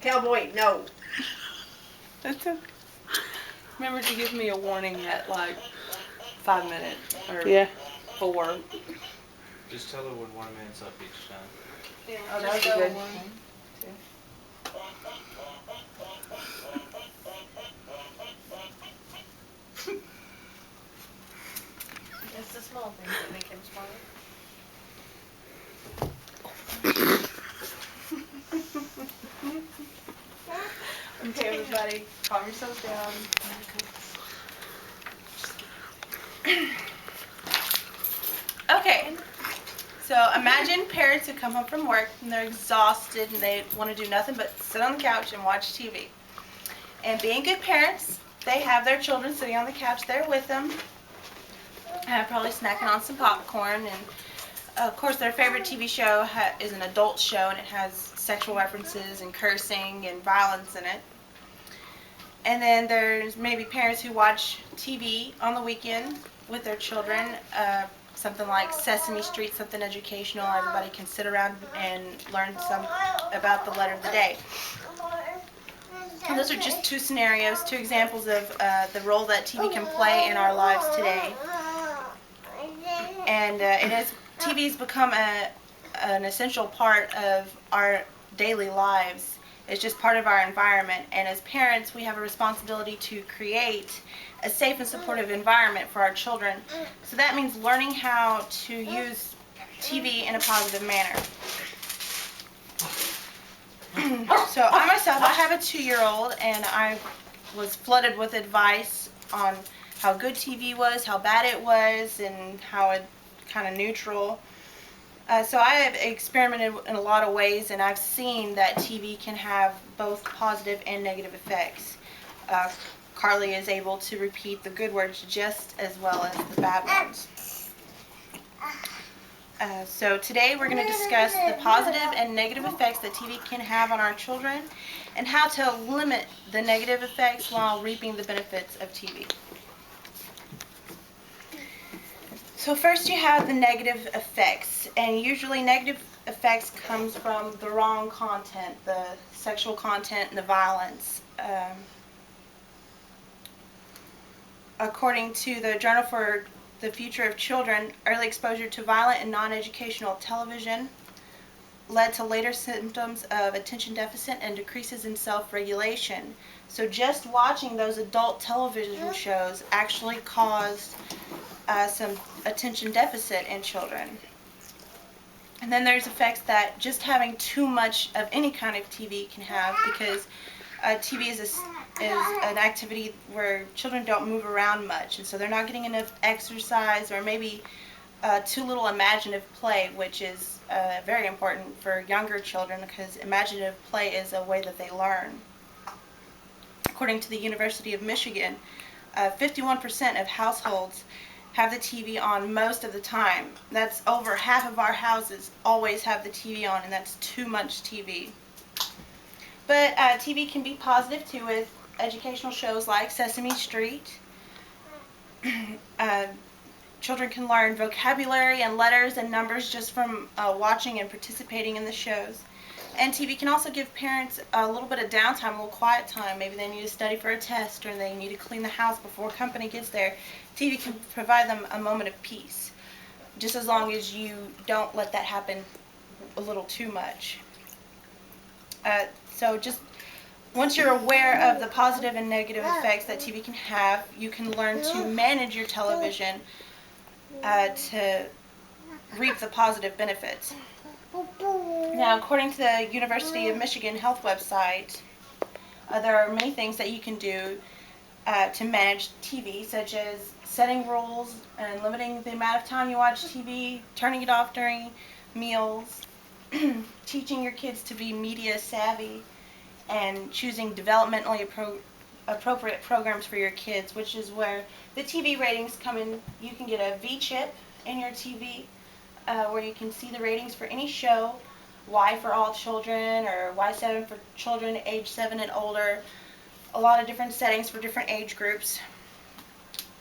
Cowboy, no. That's okay. Remember to give me a warning at like 5 minutes or Yeah. 4. Just tell her when 1 minute's up each time. Yeah, Oh, that just was a go good one. thing too. It's the small things that make him smile. Okay, everybody, calm yourselves down. Okay, so imagine parents who come home from work and they're exhausted and they want to do nothing but sit on the couch and watch TV. And being good parents, they have their children sitting on the couch there with them, probably snacking on some popcorn. And of course, their favorite TV show is an adult show, and it has sexual references and cursing and violence in it. And then there's maybe parents who watch TV on the weekend with their children, something like Sesame Street, something educational. Everybody can sit around and learn some about the letter of the day. And those are just two scenarios, two examples of the role that TV can play in our lives today. And TV has become an essential part of our daily lives. It's just part of our environment. And as parents, we have a responsibility to create a safe and supportive environment for our children. So that means learning how to use TV in a positive manner. So I myself, I have a 2-year-old, and I was flooded with advice on how good TV was, how bad it was, and how it kind of neutral. So I have experimented in a lot of ways, and I've seen that TV can have both positive and negative effects. Carly is able to repeat the good words just as well as the bad ones. So today we're going to discuss the positive and negative effects that TV can have on our children and how to limit the negative effects while reaping the benefits of TV. So first you have the negative effects, and usually negative effects comes from the wrong content, the sexual content and the violence. According to the Journal for the Future of Children, early exposure to violent and non-educational television led to later symptoms of attention deficit and decreases in self-regulation. So just watching those adult television shows actually caused some attention deficit in children. And then there's effects that just having too much of any kind of TV can have, because TV is an activity where children don't move around much, and so they're not getting enough exercise, or maybe too little imaginative play, which is very important for younger children, because imaginative play is a way that they learn. According to the University of Michigan, 51% of households have the TV on most of the time. That's over half of our houses always have the TV on, and that's too much TV. But TV can be positive too, with educational shows like Sesame Street. Children can learn vocabulary and letters and numbers just from watching and participating in the shows. And TV can also give parents a little bit of downtime, a little quiet time. Maybe they need to study for a test, or they need to clean the house before company gets there. TV can provide them a moment of peace, just as long as you don't let that happen a little too much. So just once you're aware of the positive and negative effects that TV can have, you can learn to manage your television to reap the positive benefits. Now, according to the University of Michigan Health website, there are many things that you can do to manage TV, such as setting rules and limiting the amount of time you watch TV, turning it off during meals, teaching your kids to be media savvy, and choosing developmentally appropriate programs for your kids, which is where the TV ratings come in. You can get a V-chip in your TV where you can see the ratings for any show, Y for all children, or Y7 for children age 7 and older. A lot of different settings for different age groups.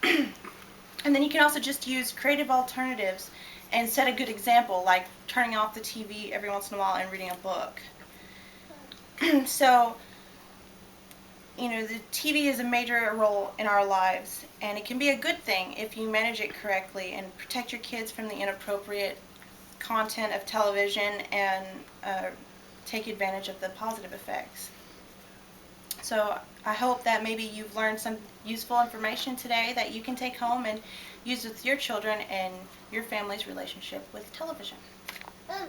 And then you can also just use creative alternatives and set a good example, like turning off the TV every once in a while and reading a book. So, you know, the TV is a major role in our lives, and it can be a good thing if you manage it correctly and protect your kids from the inappropriate content of television and take advantage of the positive effects. So I hope that maybe you've learned some useful information today that you can take home and use with your children and your family's relationship with television. Mom.